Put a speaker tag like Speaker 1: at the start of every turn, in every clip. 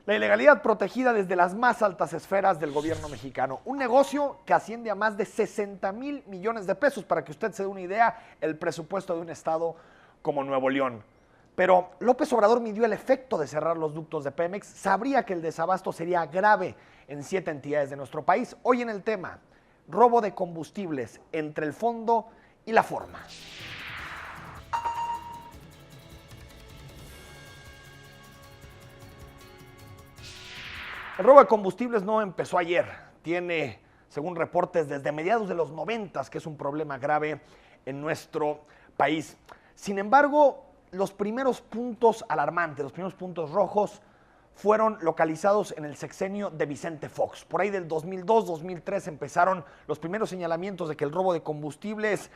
Speaker 1: La ilegalidad protegida desde las más altas esferas del gobierno mexicano. Un negocio que asciende a más de 60,000 millones de pesos. Para que usted se dé una idea, el presupuesto de un estado como Nuevo León. Pero López Obrador midió el efecto de cerrar los ductos de Pemex. Sabría que el desabasto sería grave en 7 entidades de nuestro país. Hoy en el tema, robo de combustibles entre el fondo y la forma. El robo de combustibles no empezó ayer, tiene, según reportes, desde mediados de los 90, que es un problema grave en nuestro país. Sin embargo, los primeros puntos alarmantes, los primeros puntos rojos, fueron localizados en el sexenio de Vicente Fox. Por ahí del 2002-2003 empezaron los primeros señalamientos de que el robo de combustibles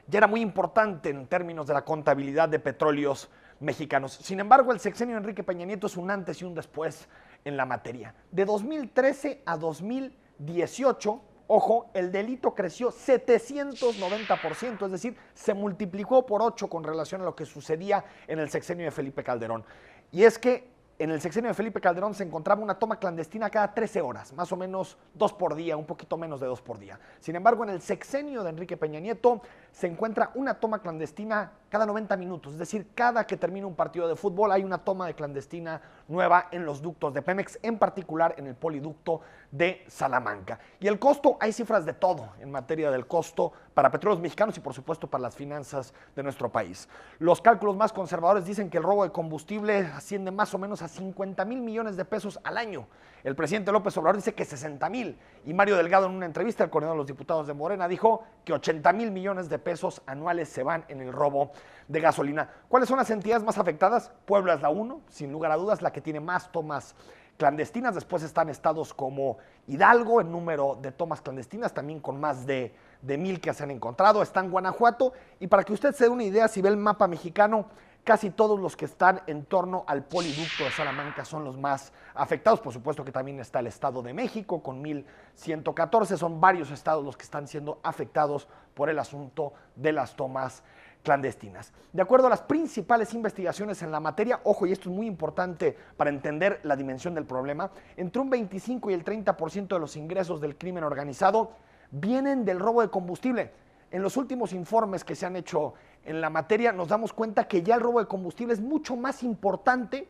Speaker 1: ya era muy importante en términos de la contabilidad de petróleos mexicanos. Sin embargo, el sexenio de Enrique Peña Nieto es un antes y un después en la materia. De 2013 a 2018, ojo, el delito creció 790%, es decir, se multiplicó por 8 con relación a lo que sucedía en el sexenio de Felipe Calderón. Y es que en el sexenio de Felipe Calderón se encontraba una toma clandestina cada 13 horas, más o menos 2 por día, un poquito menos de 2 por día. Sin embargo, en el sexenio de Enrique Peña Nieto se encuentra una toma clandestina cada 90 minutos, es decir, cada que termina un partido de fútbol hay una toma de clandestina nueva en los ductos de Pemex, en particular en el poliducto de Salamanca. Y el costo, hay cifras de todo en materia del costo para petróleos mexicanos y por supuesto para las finanzas de nuestro país. Los cálculos más conservadores dicen que el robo de combustible asciende más o menos a 50,000 millones de pesos al año. El presidente López Obrador dice que 60,000 y Mario Delgado en una entrevista al coordinador de los diputados de Morena dijo que 80,000 millones de pesos anuales se van en el robo de gasolina. ¿Cuáles son las entidades más afectadas? Puebla es la 1, sin lugar a dudas, la que tiene más tomas clandestinas. Después están estados como Hidalgo en número de tomas clandestinas, también con más de 1,000 que se han encontrado. Está en Guanajuato, y para que usted se dé una idea, si ve el mapa mexicano, casi todos los que están en torno al poliducto de Salamanca son los más afectados. Por supuesto que también está el Estado de México con 1,114. Son varios estados los que están siendo afectados por el asunto de las tomas clandestinas. De acuerdo a las principales investigaciones en la materia, ojo, y esto es muy importante para entender la dimensión del problema, entre un 25 y el 30% de los ingresos del crimen organizado vienen del robo de combustible. En los últimos informes que se han hecho en la materia nos damos cuenta que ya el robo de combustible es mucho más importante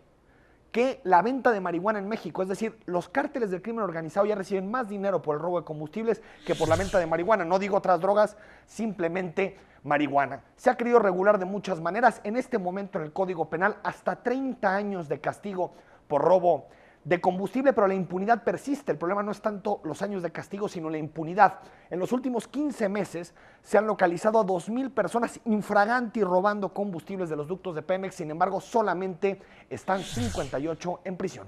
Speaker 1: que la venta de marihuana en México. Es decir, los cárteles del crimen organizado ya reciben más dinero por el robo de combustibles que por la venta de marihuana. No digo otras drogas, simplemente marihuana. Se ha querido regular de muchas maneras. En este momento en el Código Penal hasta 30 años de castigo por robo de combustible, pero la impunidad persiste. El problema no es tanto los años de castigo, sino la impunidad. En los últimos 15 meses se han localizado a 2,000 personas infraganti robando combustibles de los ductos de Pemex. Sin embargo, solamente están 58 en prisión.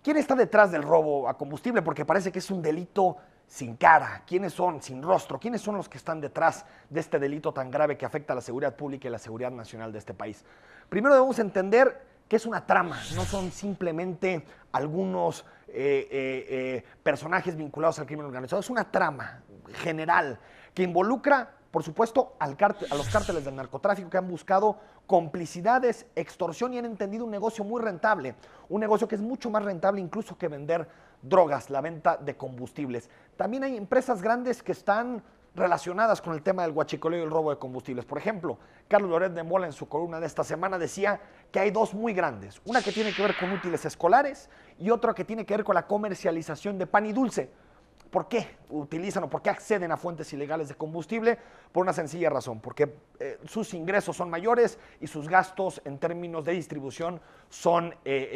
Speaker 1: ¿Quién está detrás del robo a combustible? Porque parece que es un delito sin cara. ¿Quiénes son? Sin rostro. ¿Quiénes son los que están detrás de este delito tan grave que afecta a la seguridad pública y la seguridad nacional de este país? Primero debemos entender que es una trama, no son simplemente algunos personajes vinculados al crimen organizado. Es una trama general que involucra, por supuesto, a los cárteles del narcotráfico, que han buscado complicidades, extorsión, y han entendido un negocio muy rentable, un negocio que es mucho más rentable incluso que vender drogas, la venta de combustibles. También hay empresas grandes que están relacionadas con el tema del huachicoleo y el robo de combustibles. Por ejemplo, Carlos Loret de Mola en su columna de esta semana decía que hay dos muy grandes, una que tiene que ver con útiles escolares y otra que tiene que ver con la comercialización de pan y dulce. ¿Por qué utilizan o por qué acceden a fuentes ilegales de combustible? Por una sencilla razón, porque sus ingresos son mayores y sus gastos en términos de distribución son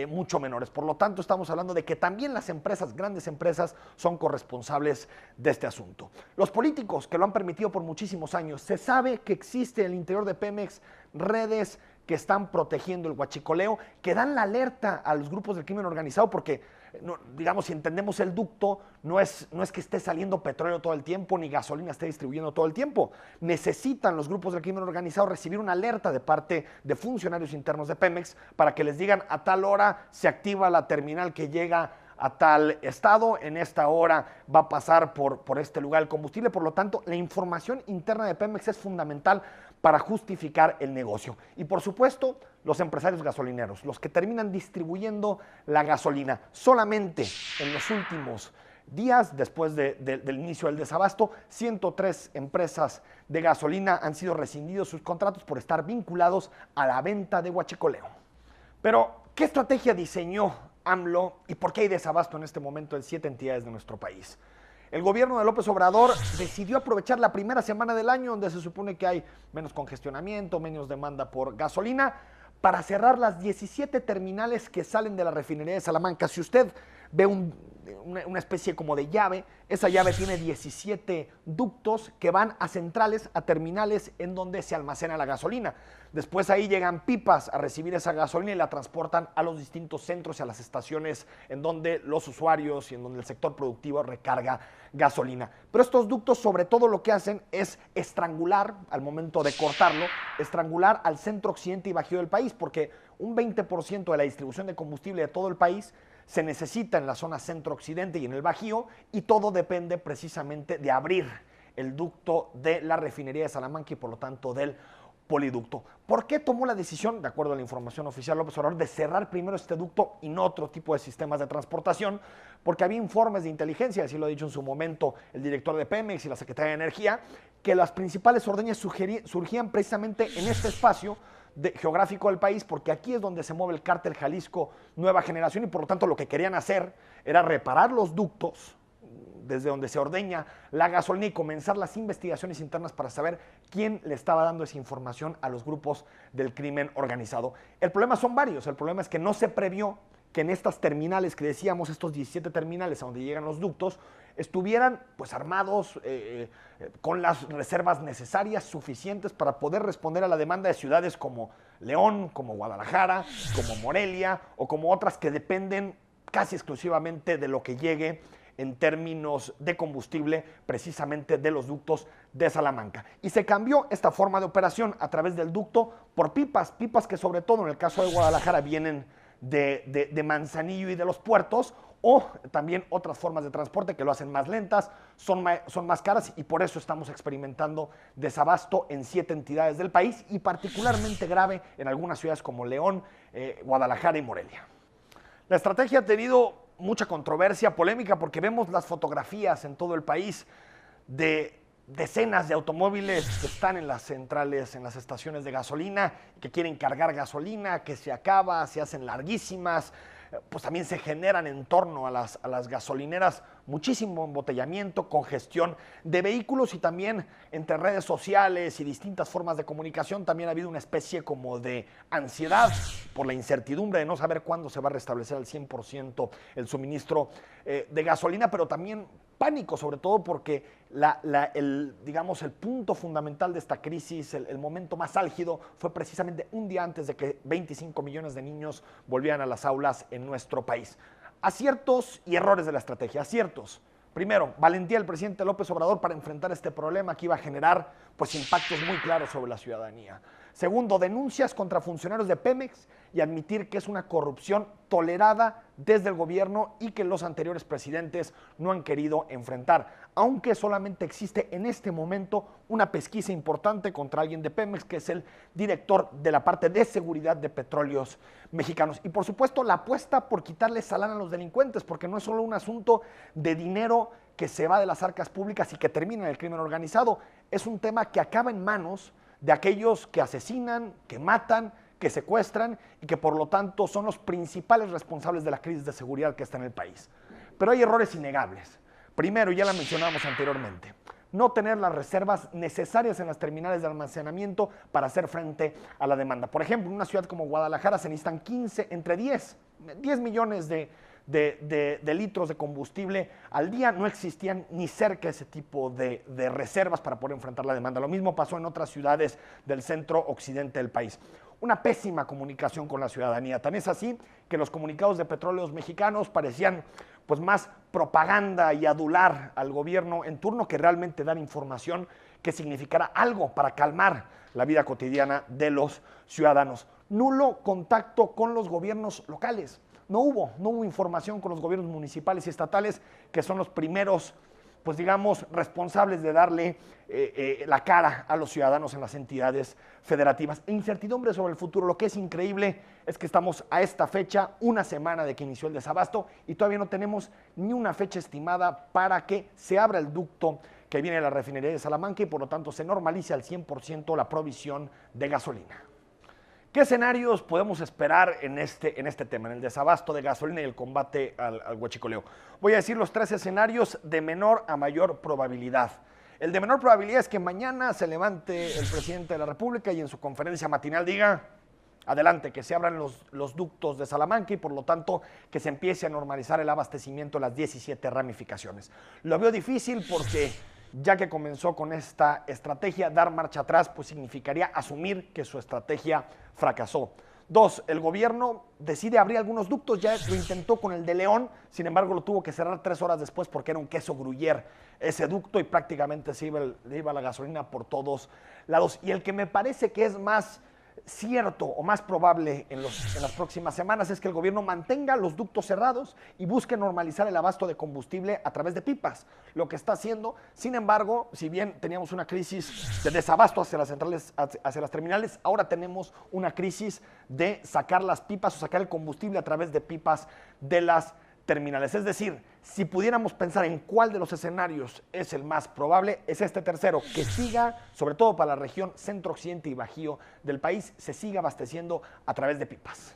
Speaker 1: mucho menores. Por lo tanto, estamos hablando de que también las empresas, grandes empresas, son corresponsables de este asunto. Los políticos que lo han permitido por muchísimos años, se sabe que existe en el interior de Pemex redes que están protegiendo el huachicoleo, que dan la alerta a los grupos del crimen organizado, porque no, digamos, si entendemos el ducto, no es que esté saliendo petróleo todo el tiempo, ni gasolina esté distribuyendo todo el tiempo. Necesitan los grupos del crimen organizado recibir una alerta de parte de funcionarios internos de Pemex para que les digan a tal hora se activa la terminal que llega a tal estado, en esta hora va a pasar por este lugar el combustible. Por lo tanto, la información interna de Pemex es fundamental para justificar el negocio. Y por supuesto, los empresarios gasolineros, los que terminan distribuyendo la gasolina. Solamente en los últimos días, después del inicio del desabasto, 103 empresas de gasolina han sido rescindidos sus contratos por estar vinculados a la venta de huachicoleo. Pero, ¿qué estrategia diseñó AMLO y por qué hay desabasto en este momento en 7 entidades de nuestro país? El gobierno de López Obrador decidió aprovechar la primera semana del año, donde se supone que hay menos congestionamiento, menos demanda por gasolina, para cerrar las 17 terminales que salen de la refinería de Salamanca. Si usted ve una especie como de llave, esa llave tiene 17 ductos que van a centrales, a terminales en donde se almacena la gasolina. Después ahí llegan pipas a recibir esa gasolina y la transportan a los distintos centros y a las estaciones en donde los usuarios y en donde el sector productivo recarga gasolina. Pero estos ductos sobre todo lo que hacen es estrangular, al momento de cortarlo, estrangular al centro occidente y bajío del país, porque un 20% de la distribución de combustible de todo el país se necesita en la zona centro-occidente y en el Bajío, y todo depende precisamente de abrir el ducto de la refinería de Salamanca y por lo tanto del poliducto. ¿Por qué tomó la decisión, de acuerdo a la información oficial López Obrador, de cerrar primero este ducto y no otro tipo de sistemas de transportación? Porque había informes de inteligencia, así lo ha dicho en su momento el director de Pemex y la secretaria de Energía, que las principales ordeñas surgían precisamente en este espacio geográfico del país, porque aquí es donde se mueve el cártel Jalisco Nueva Generación, y por lo tanto lo que querían hacer era reparar los ductos desde donde se ordeña la gasolina y comenzar las investigaciones internas para saber quién le estaba dando esa información a los grupos del crimen organizado. El problema son varios. El problema es que no se previó que en estas terminales que decíamos, estos 17 terminales a donde llegan los ductos, estuvieran pues armados con las reservas necesarias, suficientes para poder responder a la demanda de ciudades como León, como Guadalajara, como Morelia o como otras que dependen casi exclusivamente de lo que llegue en términos de combustible, precisamente de los ductos de Salamanca. Y se cambió esta forma de operación a través del ducto por pipas que sobre todo en el caso de Guadalajara vienen de Manzanillo y de los puertos, o también otras formas de transporte que lo hacen más lentas, son más caras, y por eso estamos experimentando desabasto en 7 entidades del país, y particularmente grave en algunas ciudades como León, Guadalajara y Morelia. La estrategia ha tenido mucha controversia, polémica, porque vemos las fotografías en todo el país de decenas de automóviles que están en las centrales, en las estaciones de gasolina, que quieren cargar gasolina, que se acaba, se hacen larguísimas, pues también se generan en torno a las gasolineras muchísimo embotellamiento, congestión de vehículos, y también entre redes sociales y distintas formas de comunicación también ha habido una especie como de ansiedad por la incertidumbre de no saber cuándo se va a restablecer al 100% el suministro de gasolina, pero también pánico, sobre todo porque digamos, el punto fundamental de esta crisis, el momento más álgido, fue precisamente un día antes de que 25 millones de niños volvieran a las aulas en nuestro país. Aciertos y errores de la estrategia. Aciertos. Primero, valentía del presidente López Obrador para enfrentar este problema que iba a generar pues, impactos muy claros sobre la ciudadanía. Segundo, denuncias contra funcionarios de Pemex y admitir que es una corrupción tolerada desde el gobierno y que los anteriores presidentes no han querido enfrentar, aunque solamente existe en este momento una pesquisa importante contra alguien de Pemex, que es el director de la parte de seguridad de Petróleos Mexicanos. Y por supuesto la apuesta por quitarle salán a los delincuentes, porque no es solo un asunto de dinero que se va de las arcas públicas y que termina en el crimen organizado, es un tema que acaba en manos de aquellos que asesinan, que matan, que secuestran y que por lo tanto son los principales responsables de la crisis de seguridad que está en el país. Pero hay errores innegables. Primero, ya la mencionamos anteriormente, no tener las reservas necesarias en las terminales de almacenamiento para hacer frente a la demanda. Por ejemplo, en una ciudad como Guadalajara se necesitan entre 10 millones de litros de combustible al día. No existían ni cerca ese tipo de reservas para poder enfrentar la demanda. Lo mismo pasó en otras ciudades del centro occidente del país. Una pésima comunicación con la ciudadanía. Tan es así que los comunicados de Petróleos Mexicanos parecían pues más propaganda y adular al gobierno en turno que realmente dar información que significara algo para calmar la vida cotidiana de los ciudadanos. Nulo contacto con los gobiernos locales. no hubo información con los gobiernos municipales y estatales, que son los primeros, pues digamos, responsables de darle la cara a los ciudadanos en las entidades federativas. E incertidumbre sobre el futuro. Lo que es increíble es que estamos a esta fecha, una semana de que inició el desabasto, y todavía no tenemos ni una fecha estimada para que se abra el ducto que viene de la refinería de Salamanca y por lo tanto se normalice al 100% la provisión de gasolina. ¿Qué escenarios podemos esperar en este tema, en el desabasto de gasolina y el combate al huachicoleo? Voy a decir los 3 escenarios de menor a mayor probabilidad. El de menor probabilidad es que mañana se levante el presidente de la República y en su conferencia matinal diga: adelante, que se abran los ductos de Salamanca y por lo tanto que se empiece a normalizar el abastecimiento de las 17 ramificaciones. Lo veo difícil porque ya que comenzó con esta estrategia, dar marcha atrás pues significaría asumir que su estrategia fracasó. 2, el gobierno decide abrir algunos ductos, ya lo intentó con el de León, sin embargo lo tuvo que cerrar 3 horas después porque era un queso gruyère ese ducto y prácticamente se iba la gasolina por todos lados. Y el que me parece que es más cierto o más probable en las próximas semanas es que el gobierno mantenga los ductos cerrados y busque normalizar el abasto de combustible a través de pipas, lo que está haciendo. Sin embargo, si bien teníamos una crisis de desabasto hacia las centrales, hacia las terminales, ahora tenemos una crisis de sacar las pipas o sacar el combustible a través de pipas de las terminales. Es decir, si pudiéramos pensar en cuál de los escenarios es el más probable, es este tercero, que siga, sobre todo para la región centro-occidente y bajío del país, se siga abasteciendo a través de pipas.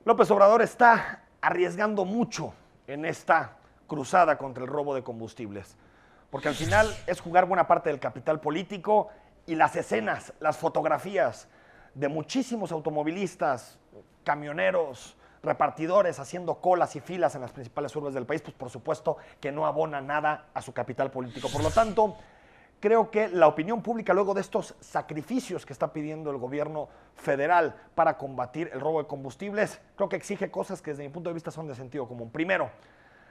Speaker 1: López Obrador está arriesgando mucho en esta cruzada contra el robo de combustibles, porque al final es jugar buena parte del capital político y las escenas, las fotografías de muchísimos automovilistas, camioneros, repartidores haciendo colas y filas en las principales urbes del país, pues por supuesto que no abona nada a su capital político. Por lo tanto, creo que la opinión pública, luego de estos sacrificios que está pidiendo el gobierno federal para combatir el robo de combustibles, creo que exige cosas que desde mi punto de vista son de sentido común. Primero,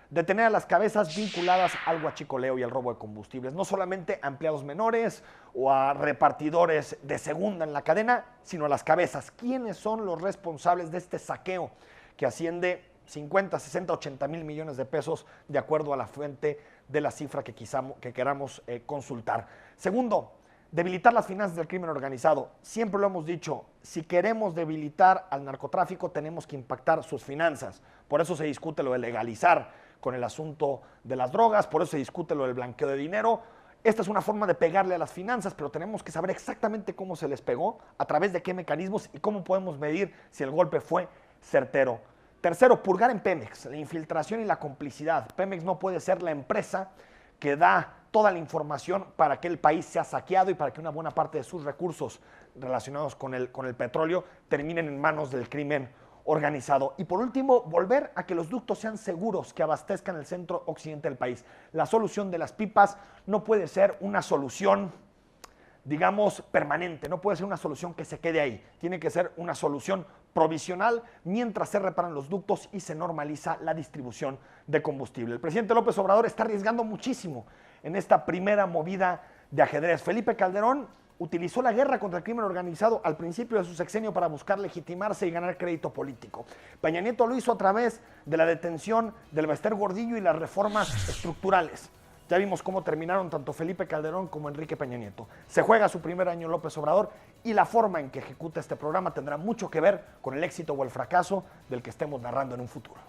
Speaker 1: detener a las cabezas vinculadas al huachicoleo y al robo de combustibles, no solamente a empleados menores o a repartidores de segunda en la cadena, sino a las cabezas. ¿Quiénes son los responsables de este saqueo que asciende 50, 60, 80 mil millones de pesos de acuerdo a la fuente de la cifra que queramos consultar? Segundo, debilitar las finanzas del crimen organizado. Siempre lo hemos dicho, si queremos debilitar al narcotráfico tenemos que impactar sus finanzas. Por eso se discute lo de legalizar con el asunto de las drogas, por eso se discute lo del blanqueo de dinero. Esta es una forma de pegarle a las finanzas, pero tenemos que saber exactamente cómo se les pegó, a través de qué mecanismos y cómo podemos medir si el golpe fue certero. Tercero, purgar en Pemex, la infiltración y la complicidad. Pemex no puede ser la empresa que da toda la información para que el país sea saqueado y para que una buena parte de sus recursos relacionados con el petróleo terminen en manos del crimen organizado. Y por último, volver a que los ductos sean seguros, que abastezcan el centro occidente del país. La solución de las pipas no puede ser una solución, digamos, permanente, no puede ser una solución que se quede ahí, tiene que ser una solución provisional mientras se reparan los ductos y se normaliza la distribución de combustible. El presidente López Obrador está arriesgando muchísimo en esta primera movida de ajedrez. Felipe Calderón utilizó la guerra contra el crimen organizado al principio de su sexenio para buscar legitimarse y ganar crédito político. Peña Nieto lo hizo a través de la detención del Bester Gordillo y las reformas estructurales. Ya vimos cómo terminaron tanto Felipe Calderón como Enrique Peña Nieto. Se juega su primer año López Obrador y la forma en que ejecuta este programa tendrá mucho que ver con el éxito o el fracaso del que estemos narrando en un futuro.